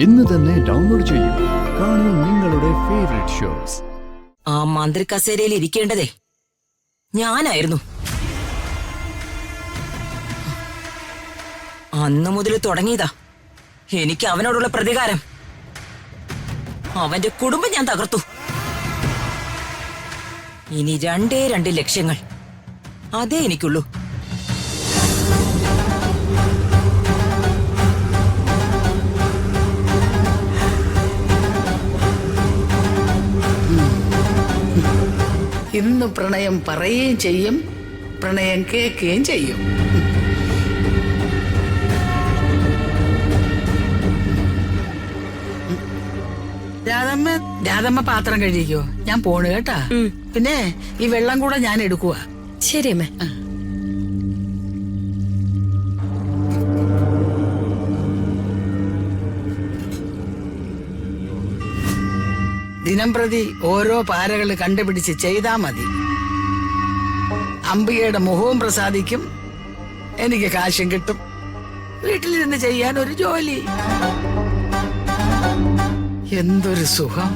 ഇന്ന് തന്നെ ഡൗൺലോഡ് ചെയ്യൂ. കാണൂ നിങ്ങളുടെ ഫേവറേറ്റ് ഷോസ്. ആ മന്ത്രി കസേരയിൽ ഇരിക്കേണ്ടതേ ഞാനായിരുന്നു. അന്നു മുതൽ തുടങ്ങിയതാ എനിക്ക് അവനോടുള്ള പ്രതികാരം. അവന്റെ കുടുംബം ഞാൻ തകർത്തു. ഇനി രണ്ട് ലക്ഷ്യങ്ങൾ, അതേ എനിക്കുള്ളൂ. ഇന്ന് പ്രണയം പറയുകയും ചെയ്യും, പ്രണയം കേൾക്കുകയും ചെയ്യും. രാധമ്മ പാത്രം കഴിക്കോ? ഞാൻ പോണു കേട്ടാ. പിന്നെ ഈ വെള്ളം കൂടെ ഞാൻ എടുക്കുക. ശരി അമ്മേ. ദിനം പ്രതി ഓരോ പാരകൾ കണ്ടുപിടിച്ച് ചെയ്താ മതി. അംബികയുടെ മുഖവും പ്രസാദിക്കും, എനിക്ക് കാശും കിട്ടും, വീട്ടിലിരുന്ന് ചെയ്യാൻ ഒരു ജോലി. എന്തൊരു സുഖം.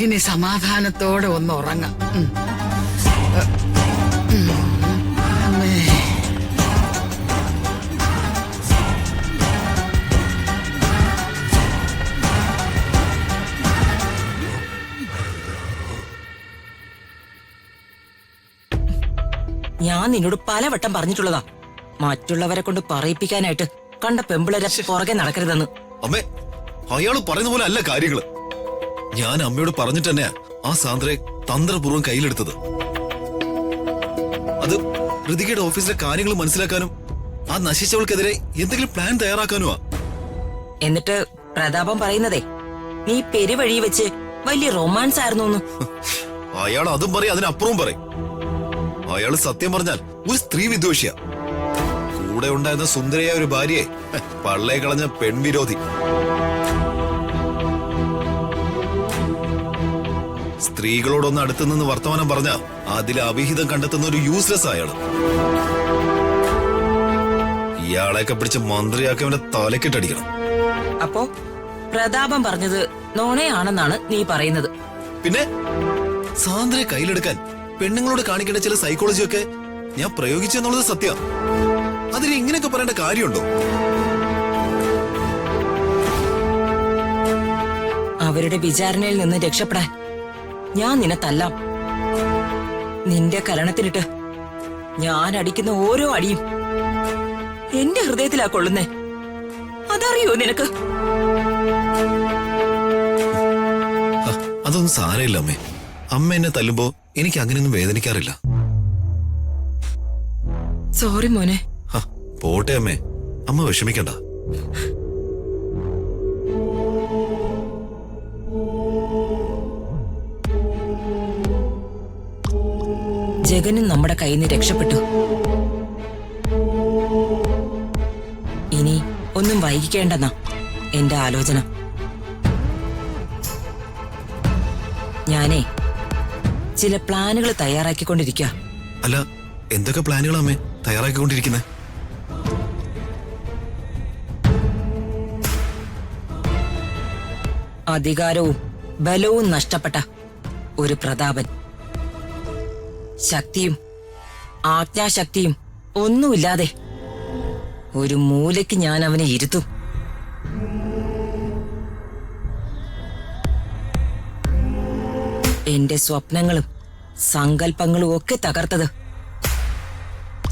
ഇനി സമാധാനത്തോടെ ഒന്ന് ഉറങ്ങാം. ഞാൻ നിന്നോട് പലവട്ടം പറഞ്ഞിട്ടുള്ളതാ, മറ്റുള്ളവരെ കൊണ്ട് പറയിപ്പിക്കാനായിട്ട് കണ്ട പെമ്പിളരെ പുറകെ നടക്കരുതെന്ന്. അമ്മേ, അയാള് പറയുന്ന പോലെ അല്ല കാര്യങ്ങള്. ഞാൻ അമ്മയോട് പറഞ്ഞിട്ട് തന്നെയാ ആ സാന്ദ്രയെ തന്ത്രപൂർവ്വം കയ്യിലെടുത്തത്. അത് ഋതികയുടെ ഓഫീസിലെ കാര്യങ്ങൾ മനസ്സിലാക്കാനും ആ നശിച്ചവൾക്കെതിരെ എന്തെങ്കിലും പ്ലാൻ തയ്യാറാക്കാനുമാ. എന്നിട്ട് പ്രതാപം പറയുന്നതേ നീ പെരുവഴി വെച്ച് വലിയ റൊമാൻസ് ആയിരുന്നു. അയാൾ അതും പറയും, അതിനപ്പുറവും പറയും. അയാള് സത്യം പറഞ്ഞാൽ ഒരു സ്ത്രീ വിദ്വേഷിയാ. കൂടെ ഉണ്ടായിരുന്ന സുന്ദരിയായ ഒരു ഭാര്യയെ പള്ളയെ കളഞ്ഞ പെൺവിരോധി. സ്ത്രീകളോടൊന്ന് അടുത്തു നിന്ന് വർത്തമാനം പറഞ്ഞ അതിലെ അവിഹിതം കണ്ടെത്തുന്ന ഒരു യൂസ്ലെസ് അയാള്. ഇയാളെയൊക്കെ പിടിച്ച് മന്ത്രിയാക്കിയവന്റെ തലക്കെട്ടടിക്കണം. അപ്പോ പ്രതാപം പറഞ്ഞത് നോണയാണെന്നാണ് നീ പറയുന്നത്? പിന്നെ സാന്ദ്രയെ കയ്യിലെടുക്കാൻ പെണ്ണുങ്ങളോട് കാണിക്കേണ്ട ചില സൈക്കോളജിയൊക്കെ ഞാൻ പ്രയോഗിച്ചു എന്നുള്ളത് സത്യം. അതിന് ഇങ്ങനെയൊക്കെ പറയേണ്ട കാര്യമുണ്ടോ? അവരുടെ വിചാരണയിൽ നിന്ന് രക്ഷപ്പെടാൻ ഞാൻ നിന്നെ തല്ലാം. നിന്റെ കരണത്തിലിട്ട് ഞാൻ അടിക്കുന്ന ഓരോ അടിയും എന്റെ ഹൃദയത്തിലാ കൊള്ളുന്നേ. അതറിയോ നിനക്ക്? അതൊന്നും സാരമില്ല അമ്മേ. അമ്മ എന്നെ തല്ലുമ്പോ എനിക്ക് അങ്ങനെയൊന്നും വേദനിക്കാറില്ല. സോറി മോനെ. പോട്ടെ അമ്മേ, അമ്മ വിഷമിക്കണ്ട. ജഗനും നമ്മുടെ കയ്യിൽ നിന്ന് രക്ഷപ്പെട്ടു. ഇനി ഒന്നും വൈകിക്കേണ്ടെന്നാ എന്റെ ആലോചന. ഞാനേ ചില പ്ലാനുകൾ തയ്യാറാക്കിക്കൊണ്ടിരിക്കുക. അല്ല, എന്തൊക്കെ പ്ലാനുകളാ അമ്മേ തയ്യാറാക്കിക്കൊണ്ടിരിക്കുന്നത്? അധികാരവും ബലവും നഷ്ടപ്പെട്ട ഒരു പ്രതാപൻ, ശക്തിയും ആജ്ഞാശക്തിയും ഒന്നുമില്ലാതെ ഒരു മൂലയ്ക്ക് ഞാൻ അവനെ ഇരുത്തും. എന്റെ സ്വപ്നങ്ങളും സങ്കല്പങ്ങളും ഒക്കെ തകർത്തത്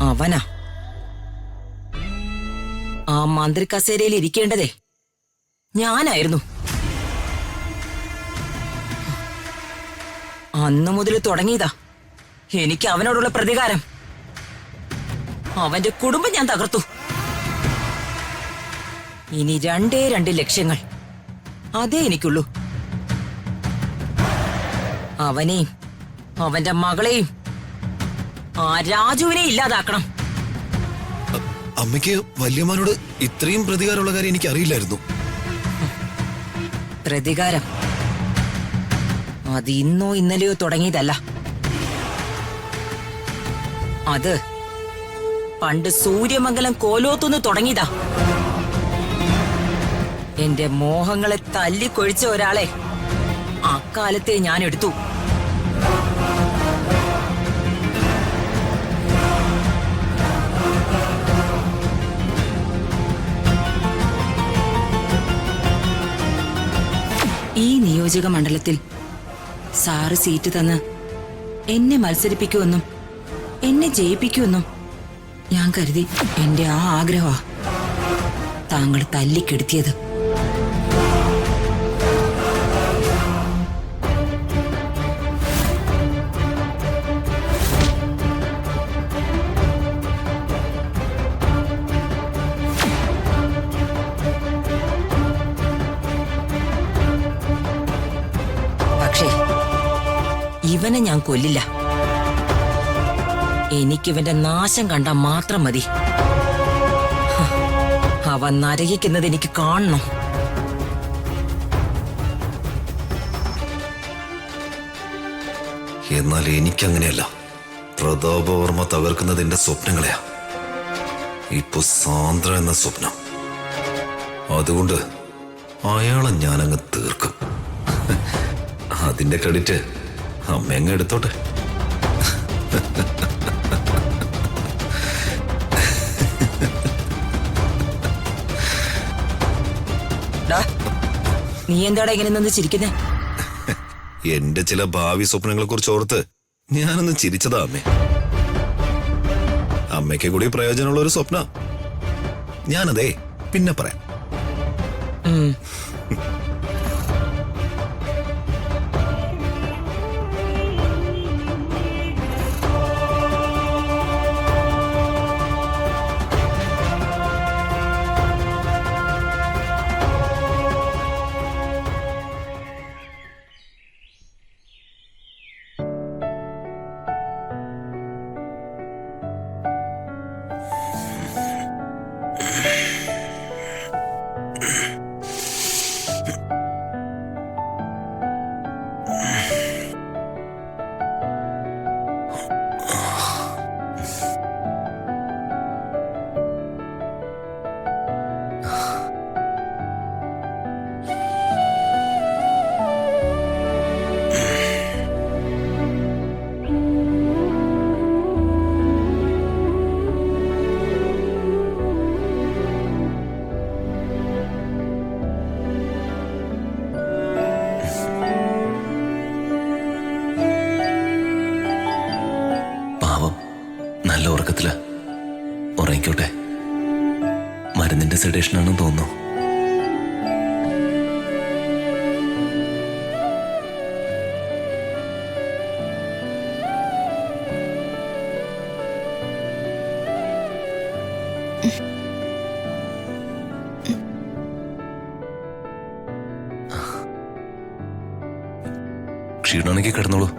അവനാ. ആ മന്ത്രി കസേരയിൽ ഇരിക്കേണ്ടതേ ഞാനായിരുന്നു. അന്നു മുതൽ തുടങ്ങിയതാ എനിക്ക് അവനോടുള്ള പ്രതികാരം. അവന്റെ കുടുംബം ഞാൻ തകർത്തു. ഇനി രണ്ട് ലക്ഷ്യങ്ങൾ, അതേ എനിക്കുള്ളൂ. അവനെയും അവന്റെ മകളെയും ആ രാജുവിനെ ഇല്ലാതാക്കണം. അമ്മയ്ക്ക് വല്യമ്മനോട് ഇത്രയും പ്രതികാരമുള്ള കാര്യം എനിക്ക് അറിയില്ലായിരുന്നു. പ്രതികാരം അത് ഇന്നോ ഇന്നലെയോ തുടങ്ങിയതല്ല. അത് പണ്ട് സൂര്യമംഗലം കോലോത്തുനിന്ന് തുടങ്ങിയതാ. എന്റെ മോഹങ്ങളെ തല്ലിക്കൊഴിച്ച ഒരാളെ അക്കാലത്തെ ഞാൻ എടുത്തു. ഈ നിയോജക മണ്ഡലത്തിൽ സാറ് സീറ്റ് തന്ന് എന്നെ മത്സരിപ്പിക്കുമെന്നും എന്നെ ജയിപ്പിക്കുമെന്നും ഞാൻ കരുതി. എന്റെ ആ ആഗ്രഹമാ താങ്കൾ തല്ലിക്കെടുത്തിയത്. പക്ഷേ ഇവനെ ഞാൻ കൊല്ലില്ല. എനിക്കിവന്റെ നാശം കണ്ടാൽ മാത്രം മതി. അവൻ നരകിക്കുന്നത് എനിക്ക് കാണണം. എന്നാൽ എനിക്കങ്ങനെയല്ല. പ്രതാപവർമ്മ തകർക്കുന്നത് എന്റെ സ്വപ്നങ്ങളെയാ. ഇപ്പൊ സാന്ദ്ര എന്ന സ്വപ്നം. അതുകൊണ്ട് അയാളെ ഞാനങ്ങ് തീർക്കും. അതിന്റെ ക്രെഡിറ്റ് അമ്മയങ്ങ് എടുത്തോട്ടെ. നീ എന്താടാ ഇങ്ങനെ നിന്ന് ചിരിക്കുന്നേ? എന്റെ ചില ഭാവി സ്വപ്നങ്ങളെ കുറിച്ച് ഓർത്ത് ഞാനൊന്ന് ചിരിച്ചതാ അമ്മേ. അമ്മയ്ക്ക് കൂടി പ്രയോജനമുള്ള ഒരു സ്വപ്ന. ഞാനതേ പിന്നെ പറയാം. നല്ല ഉറക്കത്തില് ഉറങ്ങിക്കോട്ടെ. മരുന്നിന്റെ സെഡേഷനാണെന്ന് തോന്നുന്നു. ക്ഷീണമാണെങ്കിൽ കിടന്നോളൂ.